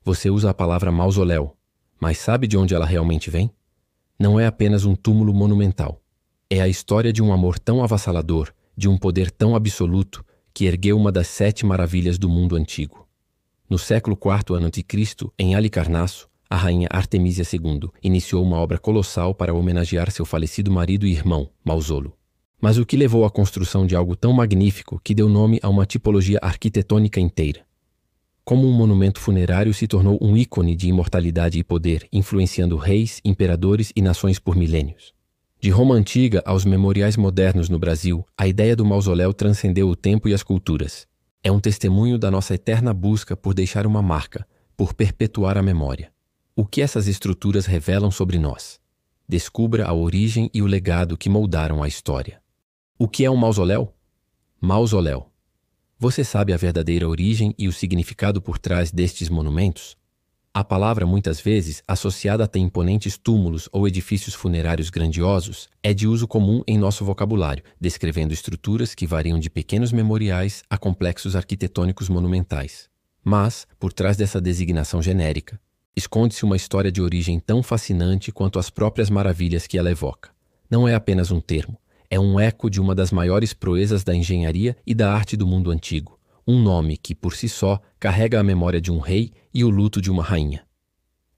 Você usa a palavra mausoléu, mas sabe de onde ela realmente vem? Não é apenas um túmulo monumental. É a história de um amor tão avassalador, de um poder tão absoluto, que ergueu uma das 7 maravilhas do mundo antigo. No século IV a.C., em Halicarnasso, a rainha Artemísia II iniciou uma obra colossal para homenagear seu falecido marido e irmão, Mausolo. Mas o que levou à construção de algo tão magnífico que deu nome a uma tipologia arquitetônica inteira? Como um monumento funerário se tornou um ícone de imortalidade e poder, influenciando reis, imperadores e nações por milênios. De Roma antiga aos memoriais modernos no Brasil, a ideia do mausoléu transcendeu o tempo e as culturas. É um testemunho da nossa eterna busca por deixar uma marca, por perpetuar a memória. O que essas estruturas revelam sobre nós? Descubra a origem e o legado que moldaram a história. O que é um mausoléu? Mausoléu. Você sabe a verdadeira origem e o significado por trás destes monumentos? A palavra, muitas vezes, associada a ter imponentes túmulos ou edifícios funerários grandiosos, é de uso comum em nosso vocabulário, descrevendo estruturas que variam de pequenos memoriais a complexos arquitetônicos monumentais. Mas, por trás dessa designação genérica, esconde-se uma história de origem tão fascinante quanto as próprias maravilhas que ela evoca. Não é apenas um termo, é um eco de uma das maiores proezas da engenharia e da arte do mundo antigo. Um nome que, por si só, carrega a memória de um rei e o luto de uma rainha.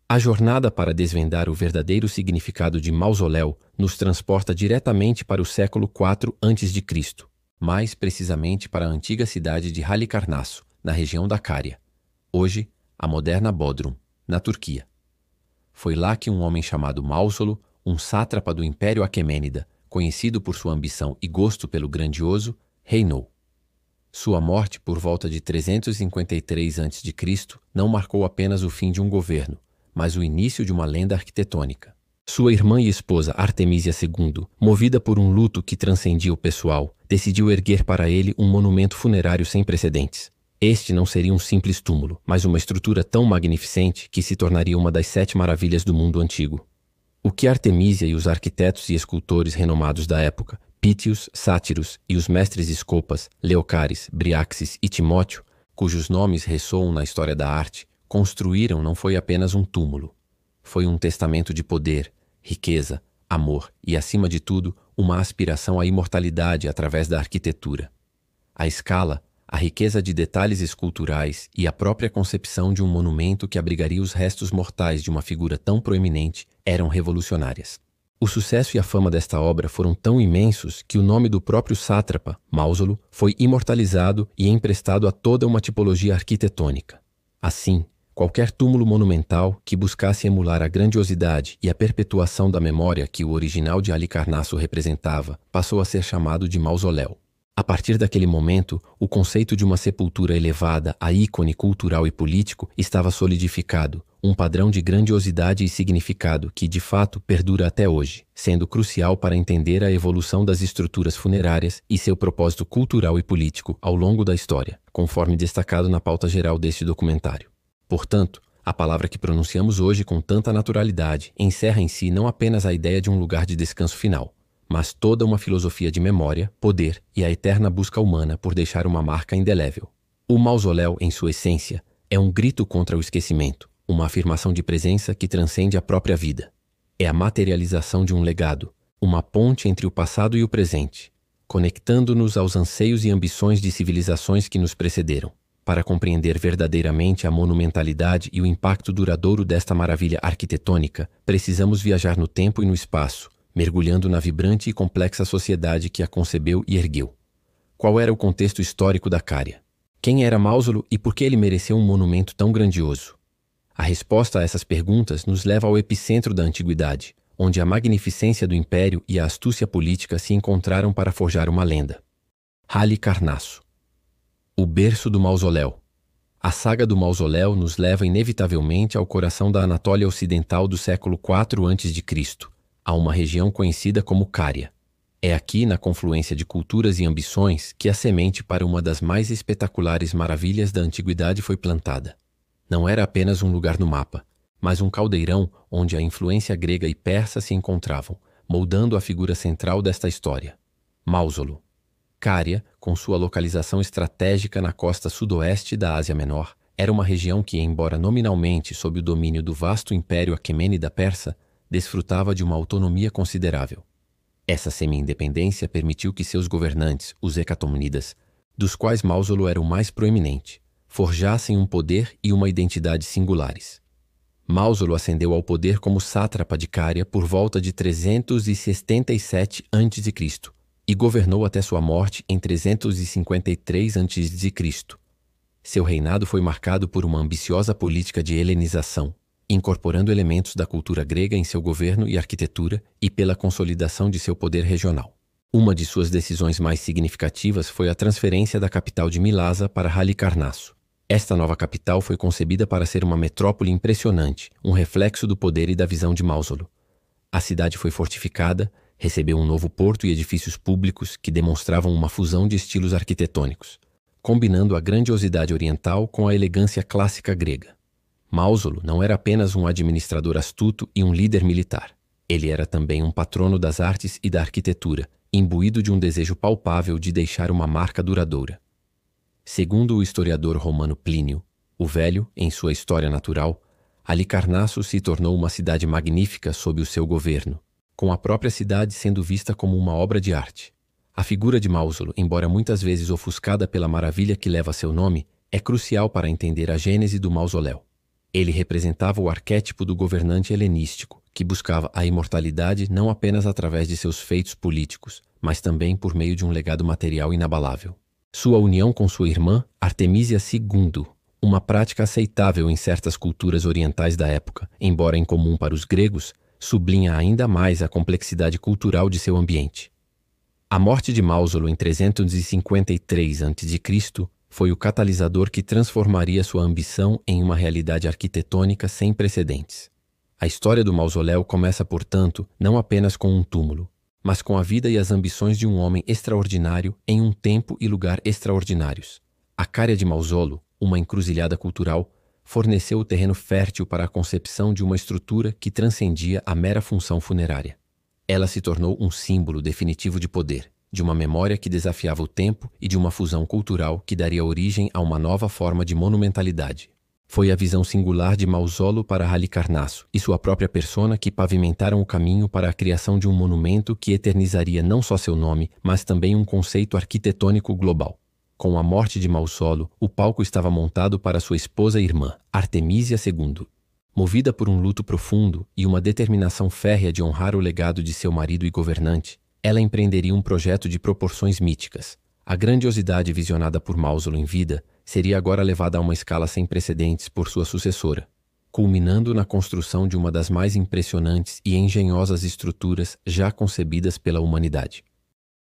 A jornada para desvendar o verdadeiro significado de mausoléu nos transporta diretamente para o século IV a.C., mais precisamente para a antiga cidade de Halicarnasso, na região da Cária, hoje a moderna Bodrum, na Turquia. Foi lá que um homem chamado Mausolo, um sátrapa do Império Aquemênida, conhecido por sua ambição e gosto pelo grandioso, reinou. Sua morte, por volta de 353 a.C., não marcou apenas o fim de um governo, mas o início de uma lenda arquitetônica. Sua irmã e esposa, Artemísia II, movida por um luto que transcendia o pessoal, decidiu erguer para ele um monumento funerário sem precedentes. Este não seria um simples túmulo, mas uma estrutura tão magnificente que se tornaria uma das 7 maravilhas do mundo antigo. O que Artemísia e os arquitetos e escultores renomados da época, Pítios, Sátiros e os mestres escopas, Leocares, Briaxis e Timóteo, cujos nomes ressoam na história da arte, construíram não foi apenas um túmulo. Foi um testamento de poder, riqueza, amor e, acima de tudo, uma aspiração à imortalidade através da arquitetura. A escala, a riqueza de detalhes esculturais e a própria concepção de um monumento que abrigaria os restos mortais de uma figura tão proeminente eram revolucionárias. O sucesso e a fama desta obra foram tão imensos que o nome do próprio sátrapa, Mausolo, foi imortalizado e emprestado a toda uma tipologia arquitetônica. Assim, qualquer túmulo monumental que buscasse emular a grandiosidade e a perpetuação da memória que o original de Halicarnasso representava, passou a ser chamado de mausoléu. A partir daquele momento, o conceito de uma sepultura elevada a ícone cultural e político estava solidificado, um padrão de grandiosidade e significado que, de fato, perdura até hoje, sendo crucial para entender a evolução das estruturas funerárias e seu propósito cultural e político ao longo da história, conforme destacado na pauta geral deste documentário. Portanto, a palavra que pronunciamos hoje com tanta naturalidade encerra em si não apenas a ideia de um lugar de descanso final, mas toda uma filosofia de memória, poder e a eterna busca humana por deixar uma marca indelével. O mausoléu, em sua essência, é um grito contra o esquecimento, uma afirmação de presença que transcende a própria vida. É a materialização de um legado, uma ponte entre o passado e o presente, conectando-nos aos anseios e ambições de civilizações que nos precederam. Para compreender verdadeiramente a monumentalidade e o impacto duradouro desta maravilha arquitetônica, precisamos viajar no tempo e no espaço, mergulhando na vibrante e complexa sociedade que a concebeu e ergueu. Qual era o contexto histórico da Cária? Quem era Mausolo e por que ele mereceu um monumento tão grandioso? A resposta a essas perguntas nos leva ao epicentro da antiguidade, onde a magnificência do império e a astúcia política se encontraram para forjar uma lenda. Halicarnasso. O berço do mausoléu. A saga do mausoléu nos leva inevitavelmente ao coração da Anatólia Ocidental do século IV a.C., a uma região conhecida como Cária. É aqui, na confluência de culturas e ambições, que a semente para uma das mais espetaculares maravilhas da antiguidade foi plantada. Não era apenas um lugar no mapa, mas um caldeirão onde a influência grega e persa se encontravam, moldando a figura central desta história. Mausolo. Cária, com sua localização estratégica na costa sudoeste da Ásia Menor, Era uma região que, embora nominalmente sob o domínio do vasto império aquemênida persa, desfrutava de uma autonomia considerável. Essa semi-independência permitiu que seus governantes, os Hecatomnidas, dos quais Mausolo era o mais proeminente, forjassem um poder e uma identidade singulares. Mausolo ascendeu ao poder como sátrapa de Cária por volta de 377 a.C. e governou até sua morte em 353 a.C. Seu reinado foi marcado por uma ambiciosa política de helenização, incorporando elementos da cultura grega em seu governo e arquitetura e pela consolidação de seu poder regional. Uma de suas decisões mais significativas foi a transferência da capital de Milasa para Halicarnasso. Esta nova capital foi concebida para ser uma metrópole impressionante, um reflexo do poder e da visão de Mausolo. A cidade foi fortificada, recebeu um novo porto e edifícios públicos que demonstravam uma fusão de estilos arquitetônicos, combinando a grandiosidade oriental com a elegância clássica grega. Mausolo não era apenas um administrador astuto e um líder militar. Ele era também um patrono das artes e da arquitetura, imbuído de um desejo palpável de deixar uma marca duradoura. Segundo o historiador romano Plínio, o Velho, em sua História Natural, Halicarnasso se tornou uma cidade magnífica sob o seu governo, com a própria cidade sendo vista como uma obra de arte. A figura de Mausolo, embora muitas vezes ofuscada pela maravilha que leva seu nome, é crucial para entender a gênese do mausoléu. Ele representava o arquétipo do governante helenístico, que buscava a imortalidade não apenas através de seus feitos políticos, mas também por meio de um legado material inabalável. Sua união com sua irmã, Artemísia II, uma prática aceitável em certas culturas orientais da época, embora incomum para os gregos, sublinha ainda mais a complexidade cultural de seu ambiente. A morte de Mausolo em 353 a.C. foi o catalisador que transformaria sua ambição em uma realidade arquitetônica sem precedentes. A história do mausoléu começa, portanto, não apenas com um túmulo, mas com a vida e as ambições de um homem extraordinário em um tempo e lugar extraordinários. A Cária de Mausolo, uma encruzilhada cultural, forneceu o terreno fértil para a concepção de uma estrutura que transcendia a mera função funerária. Ela se tornou um símbolo definitivo de poder, de uma memória que desafiava o tempo e de uma fusão cultural que daria origem a uma nova forma de monumentalidade. Foi a visão singular de Mausolo para Halicarnasso e sua própria persona que pavimentaram o caminho para a criação de um monumento que eternizaria não só seu nome, mas também um conceito arquitetônico global. Com a morte de Mausolo, o palco estava montado para sua esposa e irmã, Artemísia II. Movida por um luto profundo e uma determinação férrea de honrar o legado de seu marido e governante, ela empreenderia um projeto de proporções míticas. A grandiosidade visionada por Mausolo em vida seria agora levada a uma escala sem precedentes por sua sucessora, culminando na construção de uma das mais impressionantes e engenhosas estruturas já concebidas pela humanidade.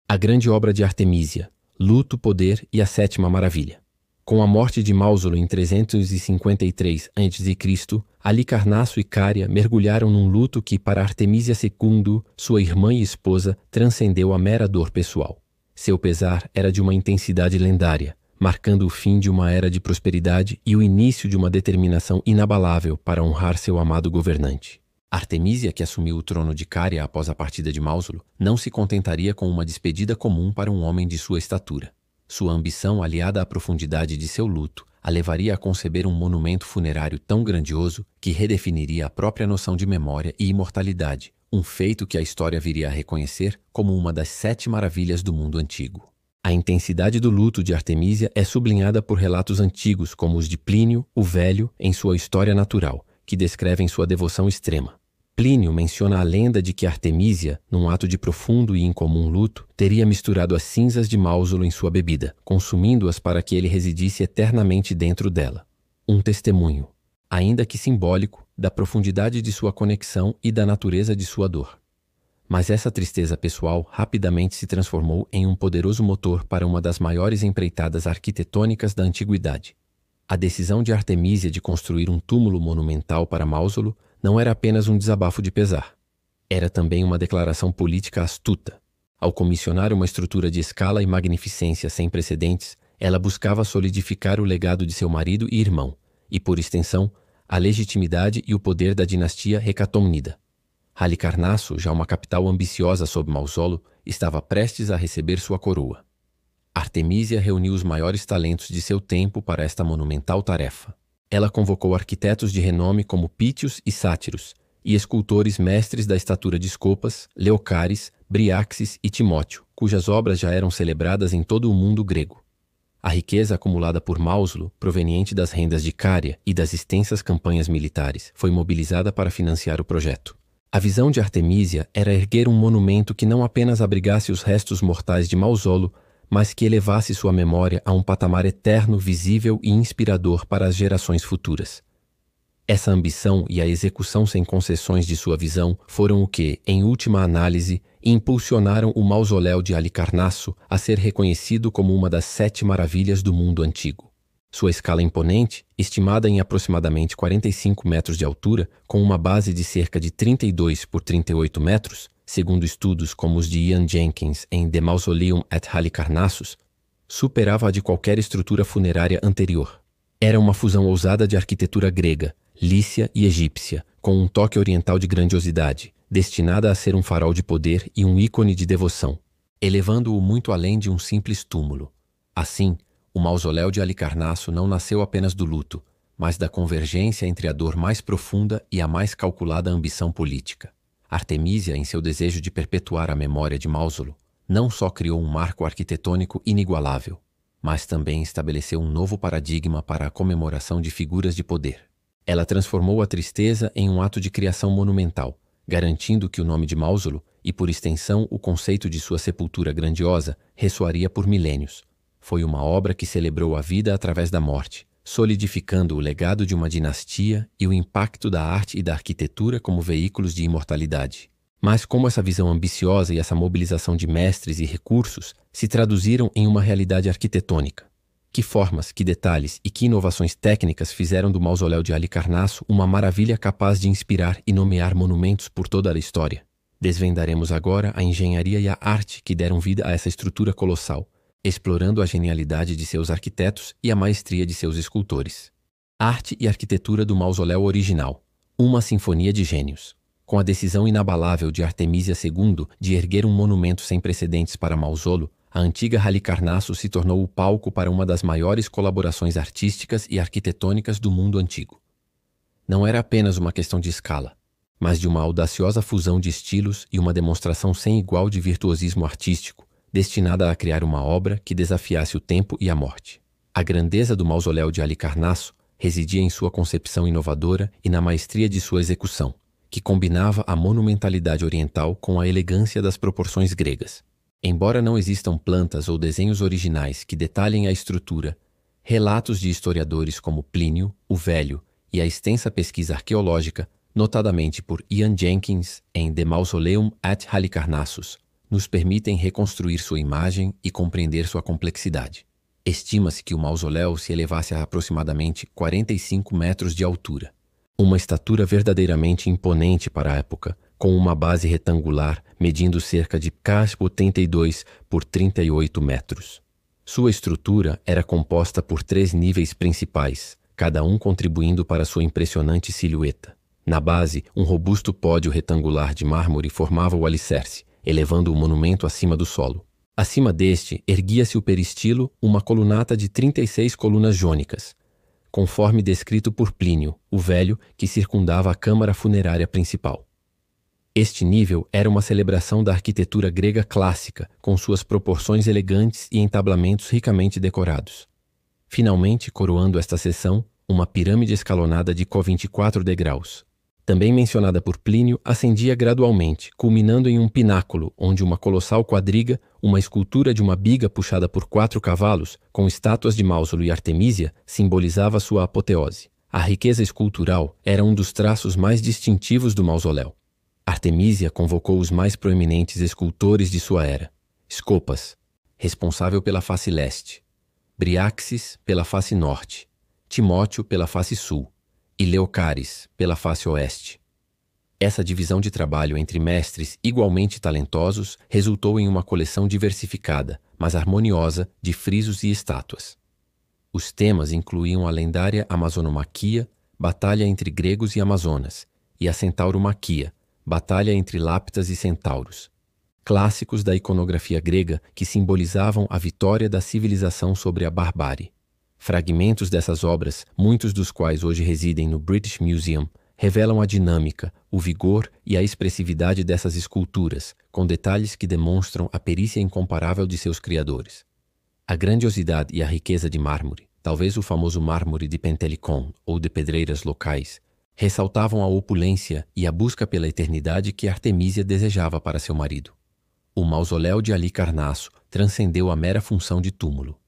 A grande obra de Artemísia, Luto, Poder e a Sétima Maravilha. Com a morte de Mausolo em 353 a.C., Halicarnasso e Cária mergulharam num luto que, para Artemísia II, sua irmã e esposa, transcendeu a mera dor pessoal. Seu pesar era de uma intensidade lendária, marcando o fim de uma era de prosperidade e o início de uma determinação inabalável para honrar seu amado governante. Artemísia, que assumiu o trono de Cária após a partida de Mausolo, não se contentaria com uma despedida comum para um homem de sua estatura. Sua ambição, aliada à profundidade de seu luto, a levaria a conceber um monumento funerário tão grandioso que redefiniria a própria noção de memória e imortalidade, um feito que a história viria a reconhecer como uma das 7 maravilhas do mundo antigo. A intensidade do luto de Artemísia é sublinhada por relatos antigos como os de Plínio, o Velho, em sua História Natural, que descrevem sua devoção extrema. Plínio menciona a lenda de que Artemísia, num ato de profundo e incomum luto, teria misturado as cinzas de Mausolo em sua bebida, consumindo-as para que ele residisse eternamente dentro dela. Um testemunho, ainda que simbólico, da profundidade de sua conexão e da natureza de sua dor. Mas essa tristeza pessoal rapidamente se transformou em um poderoso motor para uma das maiores empreitadas arquitetônicas da antiguidade. A decisão de Artemísia de construir um túmulo monumental para Mausolo não era apenas um desabafo de pesar. Era também uma declaração política astuta. Ao comissionar uma estrutura de escala e magnificência sem precedentes, ela buscava solidificar o legado de seu marido e irmão, e, por extensão, a legitimidade e o poder da dinastia Hecatomnida. Halicarnasso, já uma capital ambiciosa sob Mausolo, estava prestes a receber sua coroa. Artemísia reuniu os maiores talentos de seu tempo para esta monumental tarefa. Ela convocou arquitetos de renome como Pítios e Sátiros, e escultores mestres da estatura de Scopas, Leocares, Briaxis e Timóteo, cujas obras já eram celebradas em todo o mundo grego. A riqueza acumulada por Mausoleo, proveniente das rendas de Cária e das extensas campanhas militares, foi mobilizada para financiar o projeto. A visão de Artemísia era erguer um monumento que não apenas abrigasse os restos mortais de Mausoleo, mas que elevasse sua memória a um patamar eterno, visível e inspirador para as gerações futuras. Essa ambição e a execução sem concessões de sua visão foram o que, em última análise, impulsionaram o mausoléu de Halicarnasso a ser reconhecido como uma das 7 maravilhas do mundo antigo. Sua escala imponente, estimada em aproximadamente 45 metros de altura, com uma base de cerca de 32 por 38 metros, segundo estudos como os de Ian Jenkins em The Mausoleum at Halicarnassus, superava a de qualquer estrutura funerária anterior. Era uma fusão ousada de arquitetura grega, lícia e egípcia, com um toque oriental de grandiosidade, destinada a ser um farol de poder e um ícone de devoção, elevando-o muito além de um simples túmulo. Assim, o mausoléu de Halicarnasso não nasceu apenas do luto, mas da convergência entre a dor mais profunda e a mais calculada ambição política. Artemísia, em seu desejo de perpetuar a memória de Mausoleo, não só criou um marco arquitetônico inigualável, mas também estabeleceu um novo paradigma para a comemoração de figuras de poder. Ela transformou a tristeza em um ato de criação monumental, garantindo que o nome de Mausoleo, e por extensão o conceito de sua sepultura grandiosa, ressoaria por milênios. Foi uma obra que celebrou a vida através da morte, solidificando o legado de uma dinastia e o impacto da arte e da arquitetura como veículos de imortalidade. Mas como essa visão ambiciosa e essa mobilização de mestres e recursos se traduziram em uma realidade arquitetônica? Que formas, que detalhes e que inovações técnicas fizeram do mausoléu de Halicarnasso uma maravilha capaz de inspirar e nomear monumentos por toda a história? Desvendaremos agora a engenharia e a arte que deram vida a essa estrutura colossal, explorando a genialidade de seus arquitetos e a maestria de seus escultores. Arte e arquitetura do mausoléu original. Uma sinfonia de gênios. Com a decisão inabalável de Artemísia II de erguer um monumento sem precedentes para Mausoleo, a antiga Halicarnasso se tornou o palco para uma das maiores colaborações artísticas e arquitetônicas do mundo antigo. Não era apenas uma questão de escala, mas de uma audaciosa fusão de estilos e uma demonstração sem igual de virtuosismo artístico, destinada a criar uma obra que desafiasse o tempo e a morte. A grandeza do mausoléu de Halicarnasso residia em sua concepção inovadora e na maestria de sua execução, que combinava a monumentalidade oriental com a elegância das proporções gregas. Embora não existam plantas ou desenhos originais que detalhem a estrutura, relatos de historiadores como Plínio, o Velho, e a extensa pesquisa arqueológica, notadamente por Ian Jenkins em The Mausoleum at Halicarnassus, nos permitem reconstruir sua imagem e compreender sua complexidade. Estima-se que o mausoléu se elevasse a aproximadamente 45 metros de altura, uma estatura verdadeiramente imponente para a época, com uma base retangular medindo cerca de 82 por 38 metros. Sua estrutura era composta por 3 níveis principais, cada um contribuindo para sua impressionante silhueta. Na base, um robusto pódio retangular de mármore formava o alicerce, elevando o monumento acima do solo. Acima deste, erguia-se o peristilo, uma colunata de 36 colunas jônicas, conforme descrito por Plínio, o Velho, que circundava a câmara funerária principal. Este nível era uma celebração da arquitetura grega clássica, com suas proporções elegantes e entablamentos ricamente decorados. Finalmente, coroando esta seção, uma pirâmide escalonada de 24 degraus. Também mencionada por Plínio, ascendia gradualmente, culminando em um pináculo, onde uma colossal quadriga, uma escultura de uma biga puxada por 4 cavalos, com estátuas de Mausoleo e Artemísia, simbolizava sua apoteose. A riqueza escultural era um dos traços mais distintivos do mausoléu. Artemísia convocou os mais proeminentes escultores de sua era. Scopas, responsável pela face leste, Briaxis pela face norte, Timóteo pela face sul, e Leocares, pela face oeste. Essa divisão de trabalho entre mestres igualmente talentosos resultou em uma coleção diversificada, mas harmoniosa, de frisos e estátuas. Os temas incluíam a lendária Amazonomaquia, batalha entre gregos e amazonas, e a Centauromaquia, batalha entre lápitas e centauros. Clássicos da iconografia grega que simbolizavam a vitória da civilização sobre a barbárie. Fragmentos dessas obras, muitos dos quais hoje residem no British Museum, revelam a dinâmica, o vigor e a expressividade dessas esculturas, com detalhes que demonstram a perícia incomparável de seus criadores. A grandiosidade e a riqueza de mármore, talvez o famoso mármore de Pentelicon ou de pedreiras locais, ressaltavam a opulência e a busca pela eternidade que Artemísia desejava para seu marido. O mausoléu de Halicarnasso transcendeu a mera função de túmulo.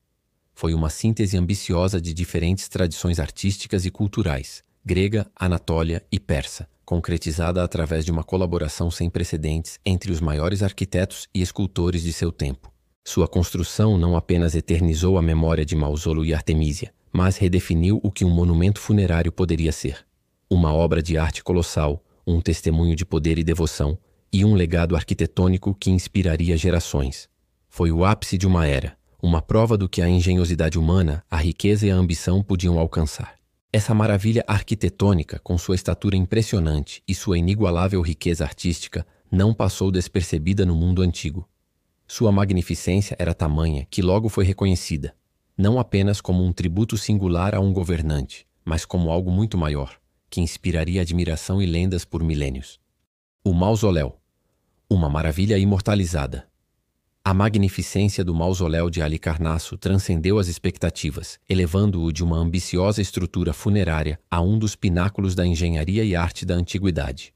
Foi uma síntese ambiciosa de diferentes tradições artísticas e culturais, grega, anatólia e persa, concretizada através de uma colaboração sem precedentes entre os maiores arquitetos e escultores de seu tempo. Sua construção não apenas eternizou a memória de Mausolo e Artemísia, mas redefiniu o que um monumento funerário poderia ser. Uma obra de arte colossal, um testemunho de poder e devoção, e um legado arquitetônico que inspiraria gerações. Foi o ápice de uma era, uma prova do que a engenhosidade humana, a riqueza e a ambição podiam alcançar. Essa maravilha arquitetônica, com sua estatura impressionante e sua inigualável riqueza artística, não passou despercebida no mundo antigo. Sua magnificência era tamanha que logo foi reconhecida, não apenas como um tributo singular a um governante, mas como algo muito maior, que inspiraria admiração e lendas por milênios. O mausoléu, uma maravilha imortalizada. A magnificência do mausoléu de Halicarnasso transcendeu as expectativas, elevando-o de uma ambiciosa estrutura funerária a um dos pináculos da engenharia e arte da antiguidade.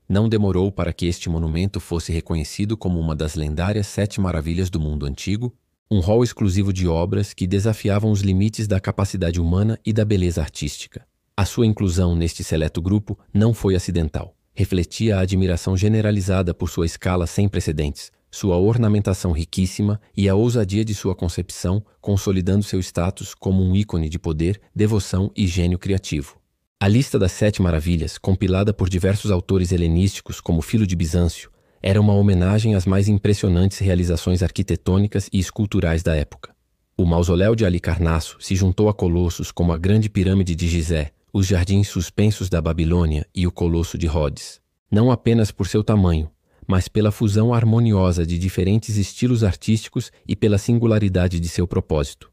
Não demorou para que este monumento fosse reconhecido como uma das lendárias 7 maravilhas do mundo antigo, um rol exclusivo de obras que desafiavam os limites da capacidade humana e da beleza artística. A sua inclusão neste seleto grupo não foi acidental. Refletia a admiração generalizada por sua escala sem precedentes, sua ornamentação riquíssima e a ousadia de sua concepção, consolidando seu status como um ícone de poder, devoção e gênio criativo. A lista das 7 maravilhas, compilada por diversos autores helenísticos como Filo de Bizâncio, era uma homenagem às mais impressionantes realizações arquitetônicas e esculturais da época. O mausoléu de Halicarnasso se juntou a colossos como a Grande Pirâmide de Gizé, os Jardins Suspensos da Babilônia e o Colosso de Rhodes, não apenas por seu tamanho, mas pela fusão harmoniosa de diferentes estilos artísticos e pela singularidade de seu propósito.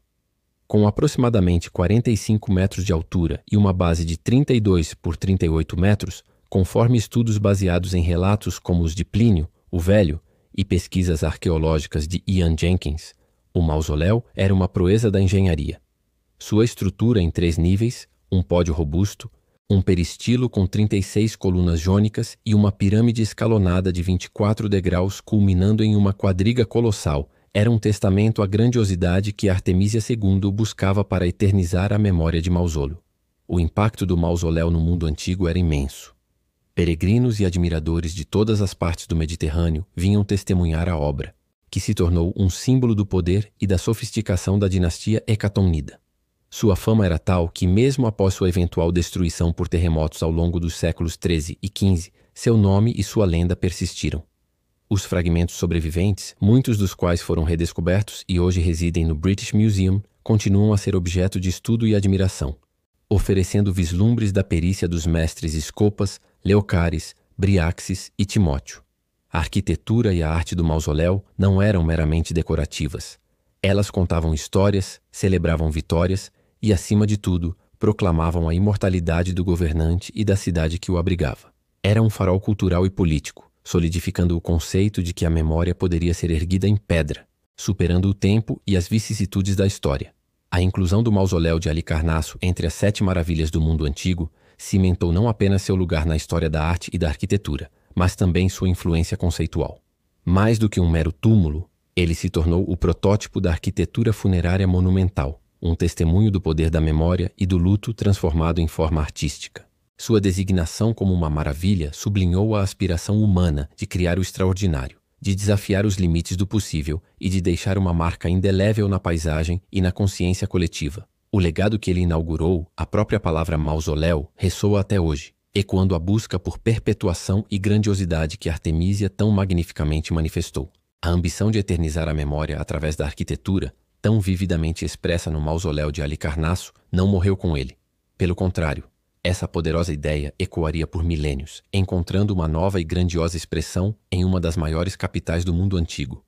Com aproximadamente 45 metros de altura e uma base de 32 por 38 metros, conforme estudos baseados em relatos como os de Plínio, o Velho, e pesquisas arqueológicas de Ian Jenkins, o mausoléu era uma proeza da engenharia. Sua estrutura em 3 níveis, um pódio robusto, um peristilo com 36 colunas jônicas e uma pirâmide escalonada de 24 degraus culminando em uma quadriga colossal, era um testamento à grandiosidade que Artemísia II buscava para eternizar a memória de Mausolo. O impacto do mausoléu no mundo antigo era imenso. Peregrinos e admiradores de todas as partes do Mediterrâneo vinham testemunhar a obra, que se tornou um símbolo do poder e da sofisticação da dinastia Hecatomnida. Sua fama era tal que, mesmo após sua eventual destruição por terremotos ao longo dos séculos XIII e XV, seu nome e sua lenda persistiram. Os fragmentos sobreviventes, muitos dos quais foram redescobertos e hoje residem no British Museum, continuam a ser objeto de estudo e admiração, oferecendo vislumbres da perícia dos mestres Scopas, Leocares, Briaxis e Timóteo. A arquitetura e a arte do mausoléu não eram meramente decorativas. Elas contavam histórias, celebravam vitórias e, acima de tudo, proclamavam a imortalidade do governante e da cidade que o abrigava. Era um farol cultural e político, solidificando o conceito de que a memória poderia ser erguida em pedra, superando o tempo e as vicissitudes da história. A inclusão do mausoléu de Halicarnasso entre as 7 maravilhas do mundo antigo cimentou não apenas seu lugar na história da arte e da arquitetura, mas também sua influência conceitual. Mais do que um mero túmulo, ele se tornou o protótipo da arquitetura funerária monumental, um testemunho do poder da memória e do luto transformado em forma artística. Sua designação como uma maravilha sublinhou a aspiração humana de criar o extraordinário, de desafiar os limites do possível e de deixar uma marca indelével na paisagem e na consciência coletiva. O legado que ele inaugurou, a própria palavra mausoléu, ressoa até hoje, ecoando a busca por perpetuação e grandiosidade que Artemísia tão magnificamente manifestou. A ambição de eternizar a memória através da arquitetura, tão vividamente expressa no mausoléu de Halicarnasso, não morreu com ele. Pelo contrário, essa poderosa ideia ecoaria por milênios, encontrando uma nova e grandiosa expressão em uma das maiores capitais do mundo antigo,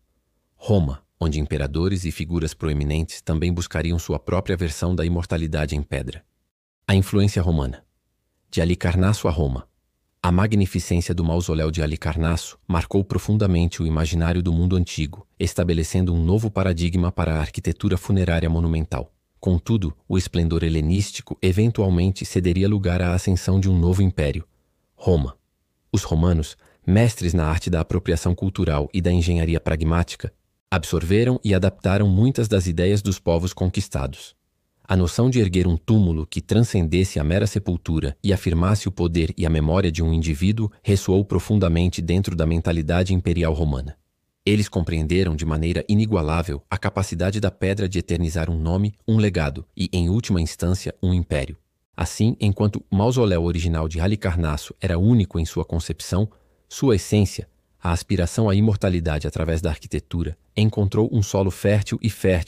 Roma. onde imperadores e figuras proeminentes também buscariam sua própria versão da imortalidade em pedra. A influência romana. De Halicarnasso a Roma. A magnificência do mausoléu de Halicarnasso marcou profundamente o imaginário do mundo antigo, estabelecendo um novo paradigma para a arquitetura funerária monumental. Contudo, o esplendor helenístico eventualmente cederia lugar à ascensão de um novo império, Roma. Os romanos, mestres na arte da apropriação cultural e da engenharia pragmática, absorveram e adaptaram muitas das ideias dos povos conquistados. A noção de erguer um túmulo que transcendesse a mera sepultura e afirmasse o poder e a memória de um indivíduo ressoou profundamente dentro da mentalidade imperial romana. Eles compreenderam de maneira inigualável a capacidade da pedra de eternizar um nome, um legado e, em última instância, um império. Assim, enquanto o mausoléu original de Halicarnasso era único em sua concepção, sua essência, a aspiração à imortalidade através da arquitetura, encontrou um solo fértil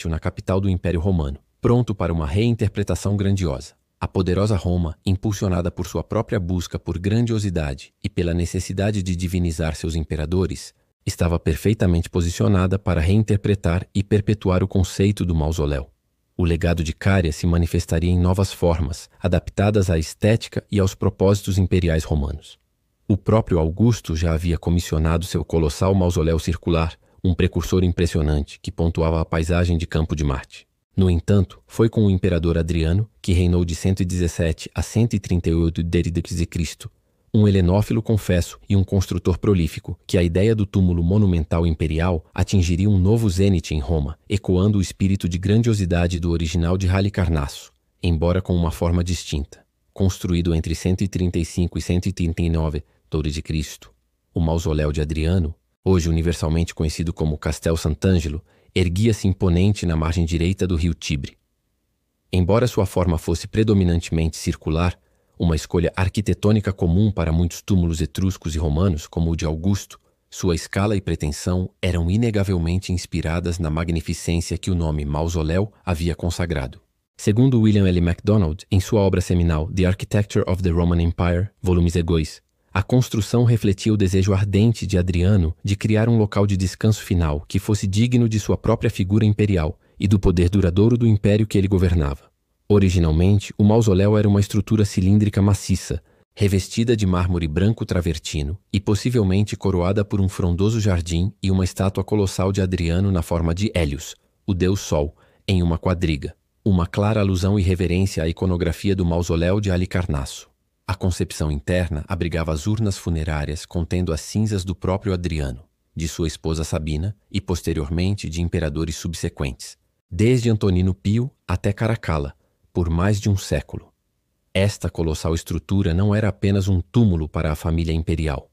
na capital do Império Romano, pronto para uma reinterpretação grandiosa. A poderosa Roma, impulsionada por sua própria busca por grandiosidade e pela necessidade de divinizar seus imperadores, estava perfeitamente posicionada para reinterpretar e perpetuar o conceito do mausoléu. O legado de Cária se manifestaria em novas formas, adaptadas à estética e aos propósitos imperiais romanos. O próprio Augusto já havia comissionado seu colossal mausoléu circular, um precursor impressionante que pontuava a paisagem de Campo de Marte. No entanto, foi com o imperador Adriano, que reinou de 117 a 138 d.C., um helenófilo confesso e um construtor prolífico, que a ideia do túmulo monumental imperial atingiria um novo zênite em Roma, ecoando o espírito de grandiosidade do original de Halicarnasso, embora com uma forma distinta. Construído entre 135 e 139 d.C., o mausoléu de Adriano, hoje universalmente conhecido como Castel Sant'Angelo, erguia-se imponente na margem direita do rio Tibre. Embora sua forma fosse predominantemente circular, uma escolha arquitetônica comum para muitos túmulos etruscos e romanos, como o de Augusto, sua escala e pretensão eram inegavelmente inspiradas na magnificência que o nome mausoléu havia consagrado. Segundo William L. MacDonald, em sua obra seminal The Architecture of the Roman Empire, volume 2, a construção refletia o desejo ardente de Adriano de criar um local de descanso final que fosse digno de sua própria figura imperial e do poder duradouro do império que ele governava. Originalmente, o mausoléu era uma estrutura cilíndrica maciça, revestida de mármore branco travertino e possivelmente coroada por um frondoso jardim e uma estátua colossal de Adriano na forma de Hélios, o deus Sol, em uma quadriga, uma clara alusão e reverência à iconografia do mausoléu de Halicarnasso. A concepção interna abrigava as urnas funerárias contendo as cinzas do próprio Adriano, de sua esposa Sabina e posteriormente de imperadores subsequentes, desde Antonino Pio até Caracalla, por mais de um século. Esta colossal estrutura não era apenas um túmulo para a família imperial.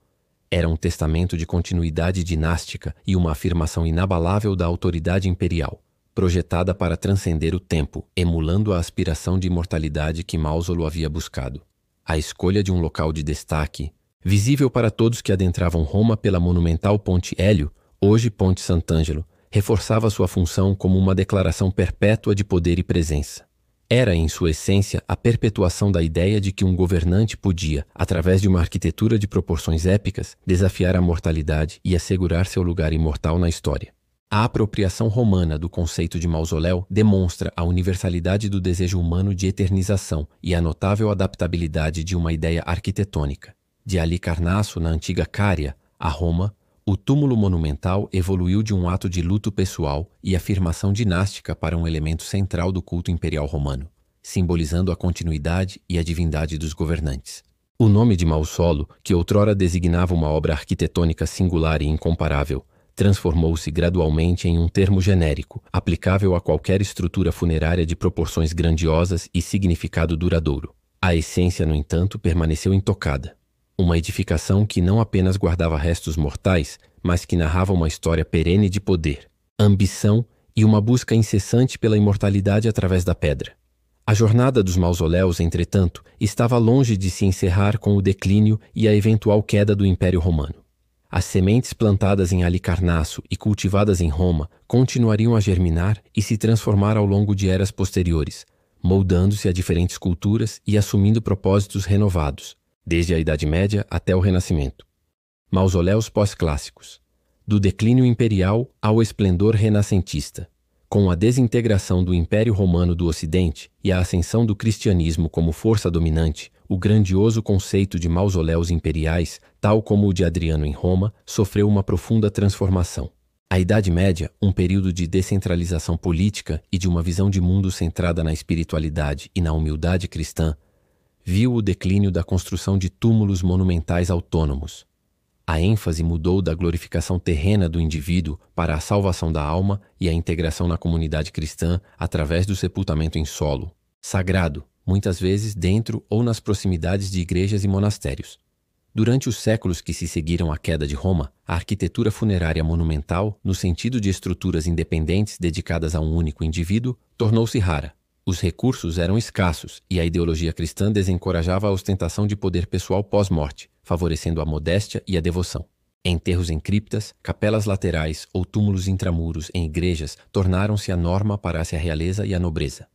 Era um testamento de continuidade dinástica e uma afirmação inabalável da autoridade imperial, projetada para transcender o tempo, emulando a aspiração de imortalidade que Mausolo havia buscado. A escolha de um local de destaque, visível para todos que adentravam Roma pela monumental Ponte Hélio, hoje Ponte Sant'Angelo, reforçava sua função como uma declaração perpétua de poder e presença. Era, em sua essência, a perpetuação da ideia de que um governante podia, através de uma arquitetura de proporções épicas, desafiar a mortalidade e assegurar seu lugar imortal na história. A apropriação romana do conceito de mausoléu demonstra a universalidade do desejo humano de eternização e a notável adaptabilidade de uma ideia arquitetônica. De Halicarnasso na antiga Cária, a Roma, o túmulo monumental evoluiu de um ato de luto pessoal e afirmação dinástica para um elemento central do culto imperial romano, simbolizando a continuidade e a divindade dos governantes. O nome de maussolo, que outrora designava uma obra arquitetônica singular e incomparável, transformou-se gradualmente em um termo genérico, aplicável a qualquer estrutura funerária de proporções grandiosas e significado duradouro. A essência, no entanto, permaneceu intocada. Uma edificação que não apenas guardava restos mortais, mas que narrava uma história perene de poder, ambição e uma busca incessante pela imortalidade através da pedra. A jornada dos mausoléus, entretanto, estava longe de se encerrar com o declínio e a eventual queda do Império Romano. As sementes plantadas em Halicarnasso e cultivadas em Roma continuariam a germinar e se transformar ao longo de eras posteriores, moldando-se a diferentes culturas e assumindo propósitos renovados, desde a Idade Média até o Renascimento. Mausoléus pós-clássicos. Do declínio imperial ao esplendor renascentista. Com a desintegração do Império Romano do Ocidente e a ascensão do cristianismo como força dominante, o grandioso conceito de mausoléus imperiais, tal como o de Adriano em Roma, sofreu uma profunda transformação. A Idade Média, um período de descentralização política e de uma visão de mundo centrada na espiritualidade e na humildade cristã, viu o declínio da construção de túmulos monumentais autônomos. A ênfase mudou da glorificação terrena do indivíduo para a salvação da alma e a integração na comunidade cristã através do sepultamento em solo, sagrado, muitas vezes dentro ou nas proximidades de igrejas e monastérios. Durante os séculos que se seguiram à queda de Roma, a arquitetura funerária monumental, no sentido de estruturas independentes dedicadas a um único indivíduo, tornou-se rara. Os recursos eram escassos e a ideologia cristã desencorajava a ostentação de poder pessoal pós-morte, favorecendo a modéstia e a devoção. Enterros em criptas, capelas laterais ou túmulos intramuros em igrejas tornaram-se a norma para a realeza e a nobreza.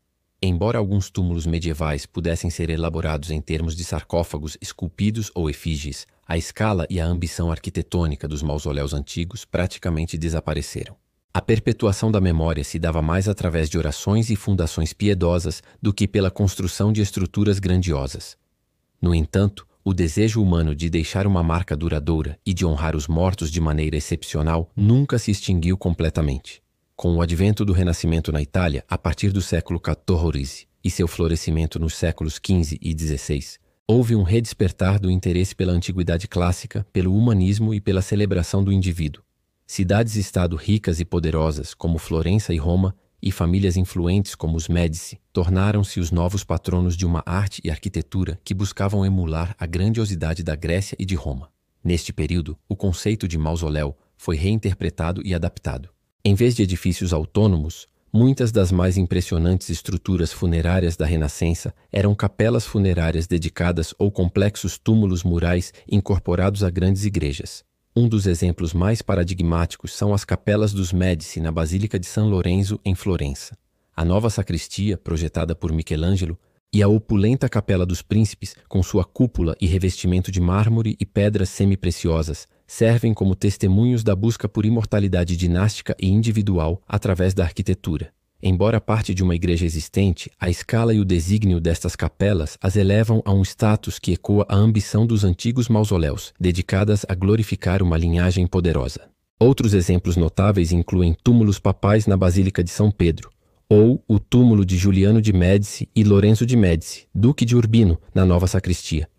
Embora alguns túmulos medievais pudessem ser elaborados em termos de sarcófagos esculpidos ou efígies, a escala e a ambição arquitetônica dos mausoléus antigos praticamente desapareceram. A perpetuação da memória se dava mais através de orações e fundações piedosas do que pela construção de estruturas grandiosas. No entanto, o desejo humano de deixar uma marca duradoura e de honrar os mortos de maneira excepcional nunca se extinguiu completamente. Com o advento do Renascimento na Itália, a partir do século XIV, e seu florescimento nos séculos XV e XVI, houve um redespertar do interesse pela antiguidade clássica, pelo humanismo e pela celebração do indivíduo. Cidades-estado ricas e poderosas, como Florença e Roma, e famílias influentes como os Médici, tornaram-se os novos patronos de uma arte e arquitetura que buscavam emular a grandiosidade da Grécia e de Roma. Neste período, o conceito de mausoléu foi reinterpretado e adaptado. Em vez de edifícios autônomos, muitas das mais impressionantes estruturas funerárias da Renascença eram capelas funerárias dedicadas ou complexos túmulos murais incorporados a grandes igrejas. Um dos exemplos mais paradigmáticos são as capelas dos Médici na Basílica de San Lorenzo, em Florença. A nova sacristia, projetada por Michelangelo, e a opulenta Capela dos Príncipes, com sua cúpula e revestimento de mármore e pedras semi-preciosas, servem como testemunhos da busca por imortalidade dinástica e individual através da arquitetura. Embora parte de uma igreja existente, a escala e o desígnio destas capelas as elevam a um status que ecoa a ambição dos antigos mausoléus, dedicadas a glorificar uma linhagem poderosa. Outros exemplos notáveis incluem túmulos papais na Basílica de São Pedro, ou o túmulo de Juliano de Médici e Lorenzo de Médici, duque de Urbino, na nova sacristia.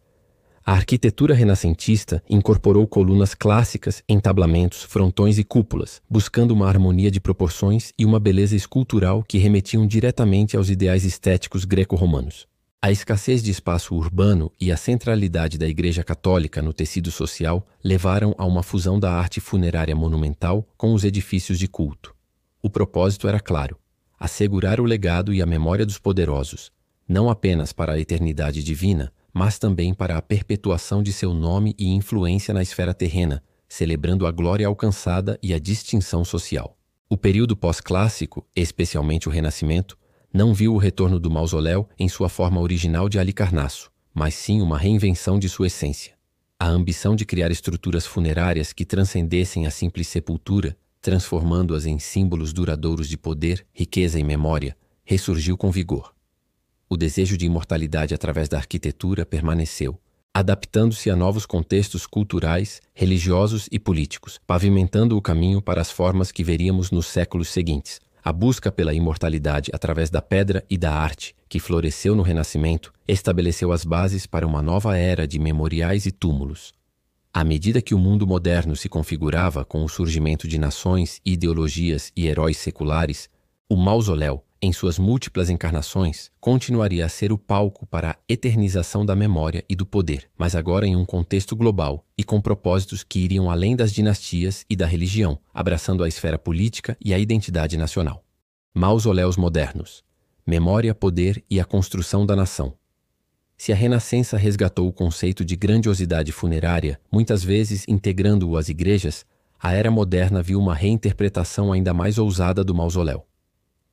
A arquitetura renascentista incorporou colunas clássicas, entablamentos, frontões e cúpulas, buscando uma harmonia de proporções e uma beleza escultural que remetiam diretamente aos ideais estéticos greco-romanos. A escassez de espaço urbano e a centralidade da Igreja Católica no tecido social levaram a uma fusão da arte funerária monumental com os edifícios de culto. O propósito era claro: assegurar o legado e a memória dos poderosos, não apenas para a eternidade divina, mas também para a perpetuação de seu nome e influência na esfera terrena, celebrando a glória alcançada e a distinção social. O período pós-clássico, especialmente o Renascimento, não viu o retorno do mausoléu em sua forma original de Halicarnasso, mas sim uma reinvenção de sua essência. A ambição de criar estruturas funerárias que transcendessem a simples sepultura, transformando-as em símbolos duradouros de poder, riqueza e memória, ressurgiu com vigor. O desejo de imortalidade através da arquitetura permaneceu, adaptando-se a novos contextos culturais, religiosos e políticos, pavimentando o caminho para as formas que veríamos nos séculos seguintes. A busca pela imortalidade através da pedra e da arte, que floresceu no Renascimento, estabeleceu as bases para uma nova era de memoriais e túmulos. À medida que o mundo moderno se configurava com o surgimento de nações, ideologias e heróis seculares, o mausoléu, em suas múltiplas encarnações, continuaria a ser o palco para a eternização da memória e do poder, mas agora em um contexto global e com propósitos que iriam além das dinastias e da religião, abraçando a esfera política e a identidade nacional. Mausoléus modernos: memória, poder e a construção da nação. Se a Renascença resgatou o conceito de grandiosidade funerária, muitas vezes integrando-o às igrejas, a era moderna viu uma reinterpretação ainda mais ousada do mausoléu.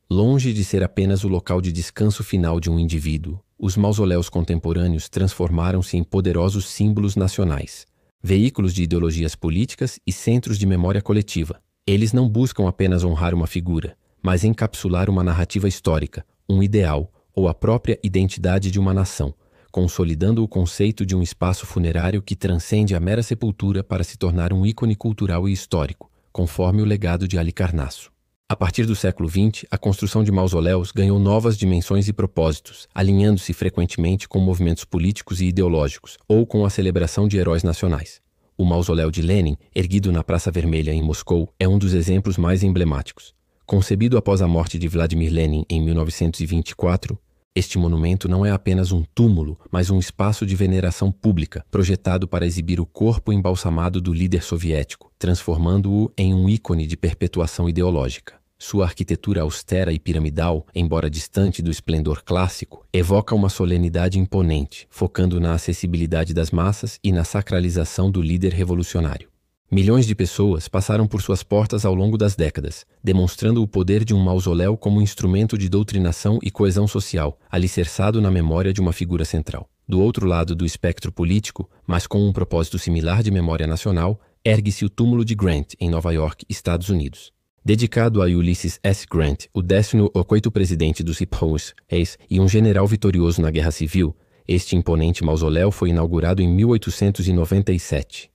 Longe de ser apenas o local de descanso final de um indivíduo, os mausoléus contemporâneos transformaram-se em poderosos símbolos nacionais. veículos de ideologias políticas e centros de memória coletiva. Eles não buscam apenas honrar uma figura, mas encapsular uma narrativa histórica, um ideal ou a própria identidade de uma nação, consolidando o conceito de um espaço funerário que transcende a mera sepultura para se tornar um ícone cultural e histórico, conforme o legado de Halicarnasso. A partir do século XX, a construção de mausoléus ganhou novas dimensões e propósitos, alinhando-se frequentemente com movimentos políticos e ideológicos, ou com a celebração de heróis nacionais. O mausoléu de Lenin, erguido na Praça Vermelha em Moscou, é um dos exemplos mais emblemáticos. Concebido após a morte de Vladimir Lenin em 1924, este monumento não é apenas um túmulo, mas um espaço de veneração pública, projetado para exibir o corpo embalsamado do líder soviético, transformando-o em um ícone de perpetuação ideológica. Sua arquitetura austera e piramidal, embora distante do esplendor clássico, evoca uma solenidade imponente, focando na acessibilidade das massas e na sacralização do líder revolucionário. Milhões de pessoas passaram por suas portas ao longo das décadas, demonstrando o poder de um mausoléu como instrumento de doutrinação e coesão social, alicerçado na memória de uma figura central. Do outro lado do espectro político, mas com um propósito similar de memória nacional, ergue-se o túmulo de Grant, em Nova York, Estados Unidos. Dedicado a Ulysses S. Grant, o 18º presidente dos Estados Unidos e um general vitorioso na Guerra Civil, este imponente mausoléu foi inaugurado em 1897.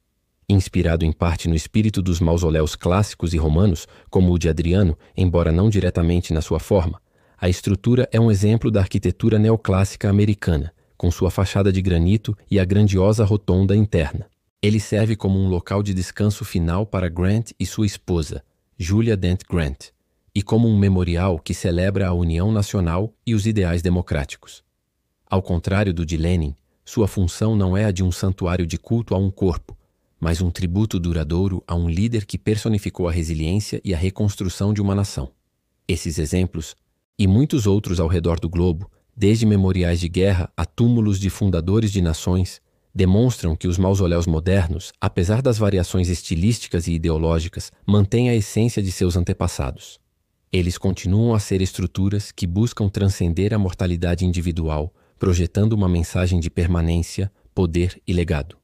Inspirado em parte no espírito dos mausoléus clássicos e romanos, como o de Adriano, embora não diretamente na sua forma, a estrutura é um exemplo da arquitetura neoclássica americana, com sua fachada de granito e a grandiosa rotonda interna. Ele serve como um local de descanso final para Grant e sua esposa, Julia Dent Grant, e como um memorial que celebra a união nacional e os ideais democráticos. Ao contrário do de Lenin, sua função não é a de um santuário de culto a um corpo, mas um tributo duradouro a um líder que personificou a resiliência e a reconstrução de uma nação. Esses exemplos, e muitos outros ao redor do globo, desde memoriais de guerra a túmulos de fundadores de nações, demonstram que os mausoléus modernos, apesar das variações estilísticas e ideológicas, mantêm a essência de seus antepassados. Eles continuam a ser estruturas que buscam transcender a mortalidade individual, projetando uma mensagem de permanência, poder e legado.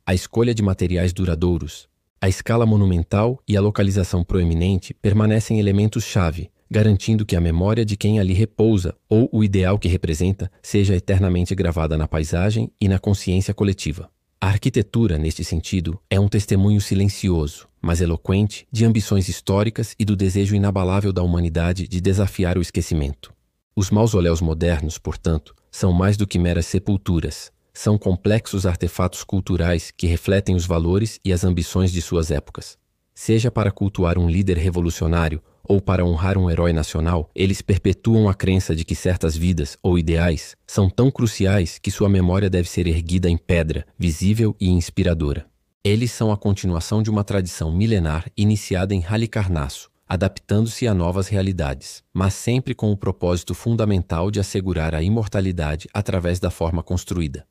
A escolha de materiais duradouros, a escala monumental e a localização proeminente permanecem elementos-chave, garantindo que a memória de quem ali repousa ou o ideal que representa seja eternamente gravada na paisagem e na consciência coletiva. A arquitetura, neste sentido, é um testemunho silencioso, mas eloquente, de ambições históricas e do desejo inabalável da humanidade de desafiar o esquecimento. Os mausoléus modernos, portanto, são mais do que meras sepulturas. São complexos artefatos culturais que refletem os valores e as ambições de suas épocas. Seja para cultuar um líder revolucionário ou para honrar um herói nacional, eles perpetuam a crença de que certas vidas ou ideais são tão cruciais que sua memória deve ser erguida em pedra, visível e inspiradora. Eles são a continuação de uma tradição milenar iniciada em Halicarnasso, adaptando-se a novas realidades, mas sempre com o propósito fundamental de assegurar a imortalidade através da forma construída.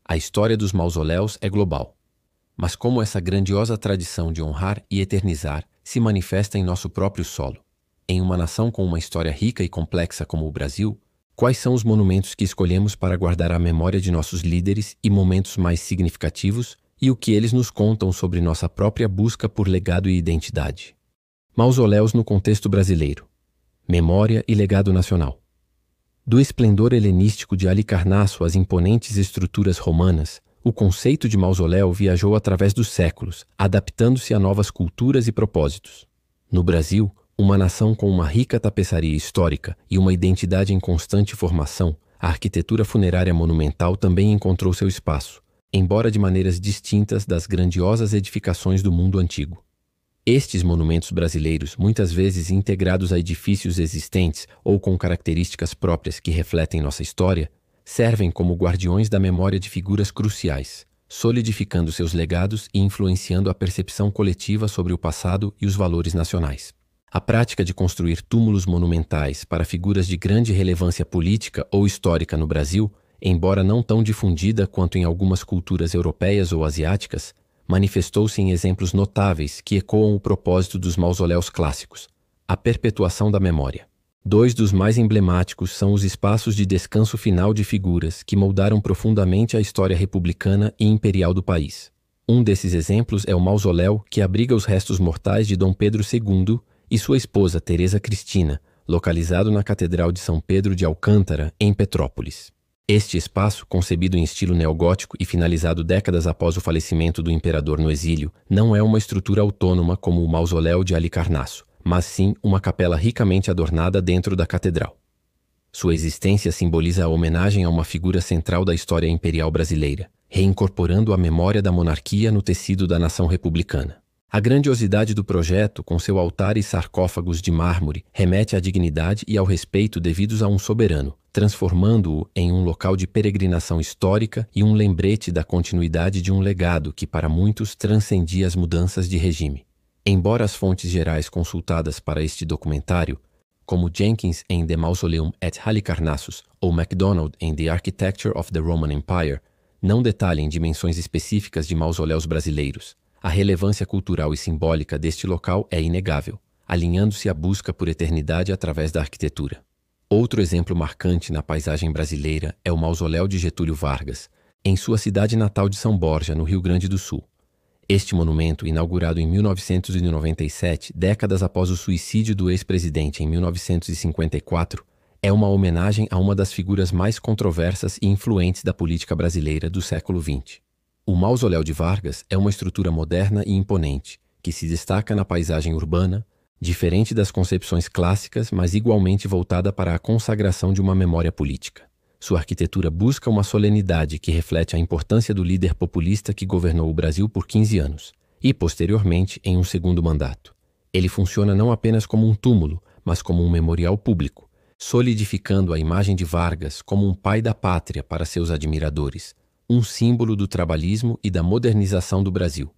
A história dos mausoléus é global. Mas como essa grandiosa tradição de honrar e eternizar se manifesta em nosso próprio solo? Em uma nação com uma história rica e complexa como o Brasil, quais são os monumentos que escolhemos para guardar a memória de nossos líderes e momentos mais significativos e o que eles nos contam sobre nossa própria busca por legado e identidade? Mausoléus no contexto brasileiro. Memória e legado nacional. Do esplendor helenístico de Halicarnasso às imponentes estruturas romanas, o conceito de mausoléu viajou através dos séculos, adaptando-se a novas culturas e propósitos. No Brasil, uma nação com uma rica tapeçaria histórica e uma identidade em constante formação, a arquitetura funerária monumental também encontrou seu espaço, embora de maneiras distintas das grandiosas edificações do mundo antigo. Estes monumentos brasileiros, muitas vezes integrados a edifícios existentes ou com características próprias que refletem nossa história, servem como guardiões da memória de figuras cruciais, solidificando seus legados e influenciando a percepção coletiva sobre o passado e os valores nacionais. A prática de construir túmulos monumentais para figuras de grande relevância política ou histórica no Brasil, embora não tão difundida quanto em algumas culturas europeias ou asiáticas, manifestou-se em exemplos notáveis que ecoam o propósito dos mausoléus clássicos, a perpetuação da memória. Dois dos mais emblemáticos são os espaços de descanso final de figuras que moldaram profundamente a história republicana e imperial do país. Um desses exemplos é o mausoléu que abriga os restos mortais de Dom Pedro II e sua esposa Teresa Cristina, localizado na Catedral de São Pedro de Alcântara, em Petrópolis. Este espaço, concebido em estilo neogótico e finalizado décadas após o falecimento do imperador no exílio, não é uma estrutura autônoma como o mausoléu de Halicarnasso, mas sim uma capela ricamente adornada dentro da catedral. Sua existência simboliza a homenagem a uma figura central da história imperial brasileira, reincorporando a memória da monarquia no tecido da nação republicana. A grandiosidade do projeto, com seu altar e sarcófagos de mármore, remete à dignidade e ao respeito devidos a um soberano, transformando-o em um local de peregrinação histórica e um lembrete da continuidade de um legado que para muitos transcendia as mudanças de regime. Embora as fontes gerais consultadas para este documentário, como Jenkins em The Mausoleum at Halicarnassus ou MacDonald em The Architecture of the Roman Empire, não detalhem dimensões específicas de mausoléus brasileiros, a relevância cultural e simbólica deste local é inegável, alinhando-se à busca por eternidade através da arquitetura. Outro exemplo marcante na paisagem brasileira é o Mausoléu de Getúlio Vargas, em sua cidade natal de São Borja, no Rio Grande do Sul. Este monumento, inaugurado em 1997, décadas após o suicídio do ex-presidente em 1954, é uma homenagem a uma das figuras mais controversas e influentes da política brasileira do século XX. O Mausoléu de Vargas é uma estrutura moderna e imponente, que se destaca na paisagem urbana, diferente das concepções clássicas, mas igualmente voltada para a consagração de uma memória política. Sua arquitetura busca uma solenidade que reflete a importância do líder populista que governou o Brasil por 15 anos, e, posteriormente, em um segundo mandato. Ele funciona não apenas como um túmulo, mas como um memorial público, solidificando a imagem de Vargas como um pai da pátria para seus admiradores, um símbolo do trabalhismo e da modernização do Brasil.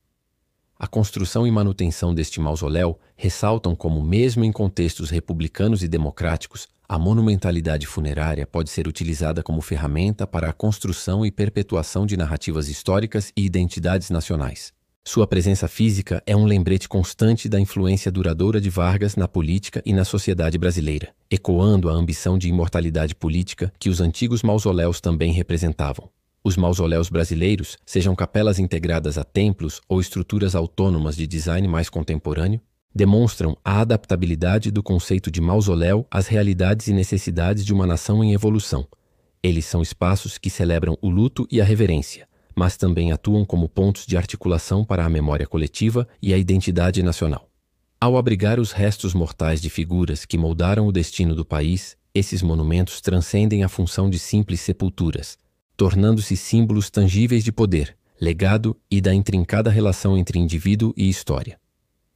A construção e manutenção deste mausoléu ressaltam como, mesmo em contextos republicanos e democráticos, a monumentalidade funerária pode ser utilizada como ferramenta para a construção e perpetuação de narrativas históricas e identidades nacionais. Sua presença física é um lembrete constante da influência duradoura de Vargas na política e na sociedade brasileira, ecoando a ambição de imortalidade política que os antigos mausoléus também representavam. Os mausoléus brasileiros, sejam capelas integradas a templos ou estruturas autônomas de design mais contemporâneo, demonstram a adaptabilidade do conceito de mausoléu às realidades e necessidades de uma nação em evolução. Eles são espaços que celebram o luto e a reverência, mas também atuam como pontos de articulação para a memória coletiva e a identidade nacional. Ao abrigar os restos mortais de figuras que moldaram o destino do país, esses monumentos transcendem a função de simples sepulturas, tornando-se símbolos tangíveis de poder, legado e da intrincada relação entre indivíduo e história.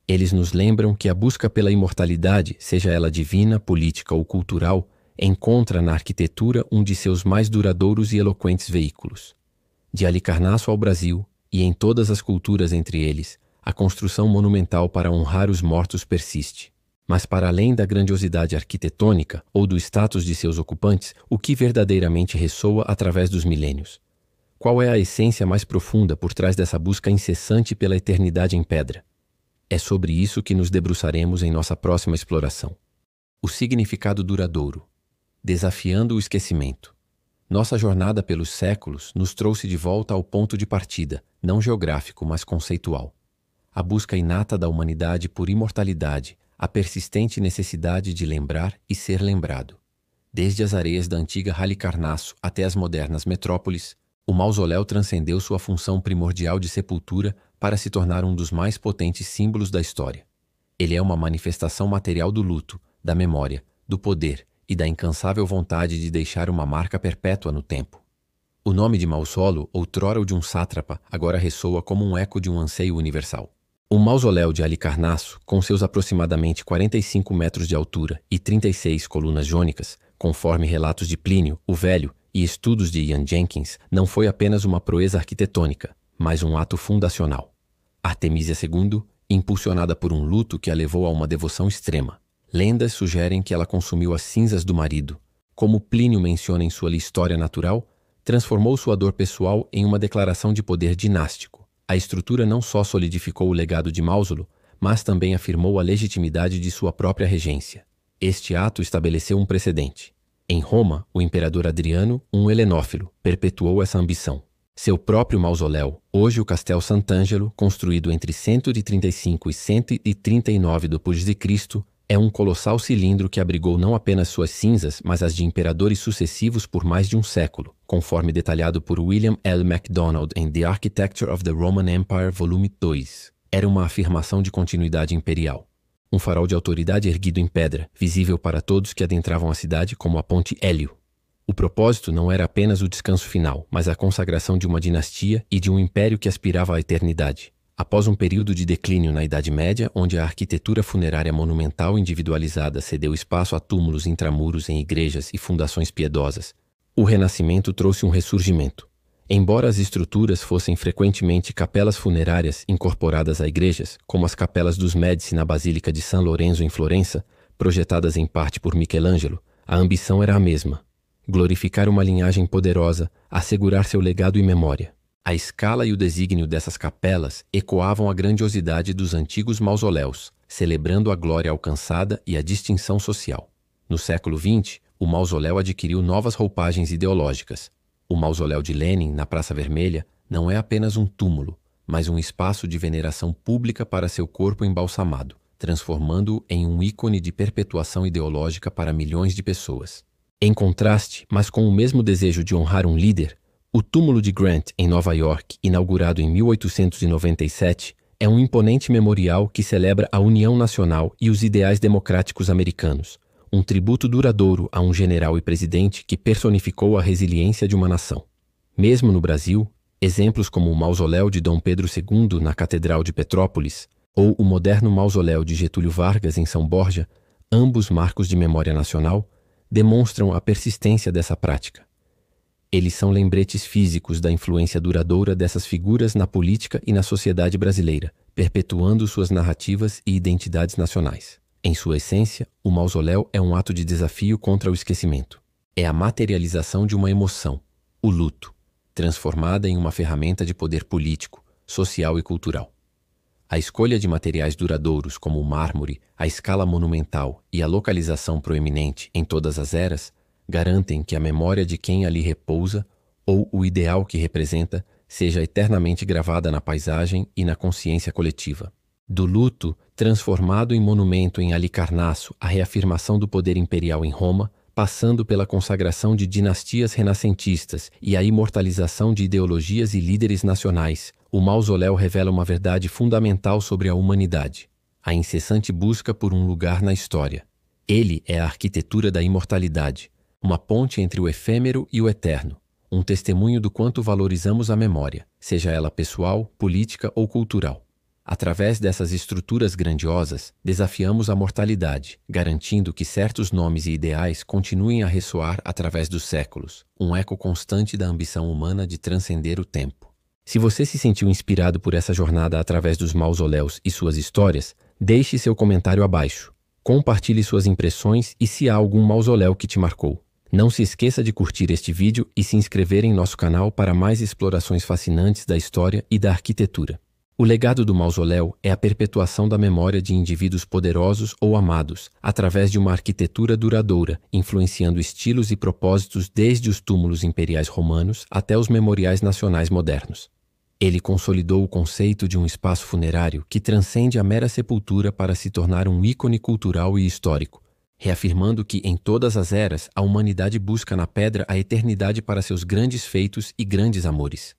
Eles nos lembram que a busca pela imortalidade, seja ela divina, política ou cultural, encontra na arquitetura um de seus mais duradouros e eloquentes veículos. De Halicarnasso ao Brasil, e em todas as culturas entre eles, a construção monumental para honrar os mortos persiste. Mas para além da grandiosidade arquitetônica ou do status de seus ocupantes, o que verdadeiramente ressoa através dos milênios? Qual é a essência mais profunda por trás dessa busca incessante pela eternidade em pedra? É sobre isso que nos debruçaremos em nossa próxima exploração. O significado duradouro, desafiando o esquecimento. Nossa jornada pelos séculos nos trouxe de volta ao ponto de partida, não geográfico, mas conceitual. A busca inata da humanidade por imortalidade, a persistente necessidade de lembrar e ser lembrado. Desde as areias da antiga Halicarnasso até as modernas metrópoles, o mausoléu transcendeu sua função primordial de sepultura para se tornar um dos mais potentes símbolos da história. Ele é uma manifestação material do luto, da memória, do poder e da incansável vontade de deixar uma marca perpétua no tempo. O nome de Maussolo, outrora o de um sátrapa, agora ressoa como um eco de um anseio universal. O mausoléu de Halicarnasso, com seus aproximadamente 45 metros de altura e 36 colunas jônicas, conforme relatos de Plínio, o Velho, e estudos de Ian Jenkins, não foi apenas uma proeza arquitetônica, mas um ato fundacional. Artemísia II, impulsionada por um luto que a levou a uma devoção extrema. Lendas sugerem que ela consumiu as cinzas do marido. Como Plínio menciona em sua História Natural, transformou sua dor pessoal em uma declaração de poder dinástico. A estrutura não só solidificou o legado de Mausoleo, mas também afirmou a legitimidade de sua própria regência. Este ato estabeleceu um precedente. Em Roma, o imperador Adriano, um helenófilo, perpetuou essa ambição. Seu próprio mausoléu, hoje o Castel Sant'Angelo, construído entre 135 e 139 d.C., é um colossal cilindro que abrigou não apenas suas cinzas, mas as de imperadores sucessivos por mais de um século, conforme detalhado por William L. MacDonald em The Architecture of the Roman Empire, volume 2. Era uma afirmação de continuidade imperial. Um farol de autoridade erguido em pedra, visível para todos que adentravam a cidade como a Ponte Hélio. O propósito não era apenas o descanso final, mas a consagração de uma dinastia e de um império que aspirava à eternidade. Após um período de declínio na Idade Média, onde a arquitetura funerária monumental individualizada cedeu espaço a túmulos intramuros em igrejas e fundações piedosas, o Renascimento trouxe um ressurgimento. Embora as estruturas fossem frequentemente capelas funerárias incorporadas a igrejas, como as capelas dos Médici na Basílica de San Lorenzo em Florença, projetadas em parte por Michelangelo, a ambição era a mesma: glorificar uma linhagem poderosa, assegurar seu legado e memória. A escala e o desígnio dessas capelas ecoavam a grandiosidade dos antigos mausoléus, celebrando a glória alcançada e a distinção social. No século XX, o mausoléu adquiriu novas roupagens ideológicas. O mausoléu de Lenin, na Praça Vermelha, não é apenas um túmulo, mas um espaço de veneração pública para seu corpo embalsamado, transformando-o em um ícone de perpetuação ideológica para milhões de pessoas. Em contraste, mas com o mesmo desejo de honrar um líder, o túmulo de Grant, em Nova York, inaugurado em 1897, é um imponente memorial que celebra a união nacional e os ideais democráticos americanos, um tributo duradouro a um general e presidente que personificou a resiliência de uma nação. Mesmo no Brasil, exemplos como o mausoléu de Dom Pedro II na Catedral de Petrópolis ou o moderno mausoléu de Getúlio Vargas em São Borja, ambos marcos de memória nacional, demonstram a persistência dessa prática. Eles são lembretes físicos da influência duradoura dessas figuras na política e na sociedade brasileira, perpetuando suas narrativas e identidades nacionais. Em sua essência, o mausoléu é um ato de desafio contra o esquecimento. É a materialização de uma emoção, o luto, transformada em uma ferramenta de poder político, social e cultural. A escolha de materiais duradouros como o mármore, a escala monumental e a localização proeminente em todas as eras garantem que a memória de quem ali repousa, ou o ideal que representa, seja eternamente gravada na paisagem e na consciência coletiva. Do luto, transformado em monumento em Halicarnasso, a reafirmação do poder imperial em Roma, passando pela consagração de dinastias renascentistas e a imortalização de ideologias e líderes nacionais, o mausoléu revela uma verdade fundamental sobre a humanidade: a incessante busca por um lugar na história. Ele é a arquitetura da imortalidade, uma ponte entre o efêmero e o eterno, um testemunho do quanto valorizamos a memória, seja ela pessoal, política ou cultural. Através dessas estruturas grandiosas, desafiamos a mortalidade, garantindo que certos nomes e ideais continuem a ressoar através dos séculos, um eco constante da ambição humana de transcender o tempo. Se você se sentiu inspirado por essa jornada através dos mausoléus e suas histórias, deixe seu comentário abaixo. Compartilhe suas impressões e se há algum mausoléu que te marcou. Não se esqueça de curtir este vídeo e se inscrever em nosso canal para mais explorações fascinantes da história e da arquitetura. O legado do mausoléu é a perpetuação da memória de indivíduos poderosos ou amados, através de uma arquitetura duradoura, influenciando estilos e propósitos desde os túmulos imperiais romanos até os memoriais nacionais modernos. Ele consolidou o conceito de um espaço funerário que transcende a mera sepultura para se tornar um ícone cultural e histórico, reafirmando que, em todas as eras, a humanidade busca na pedra a eternidade para seus grandes feitos e grandes amores.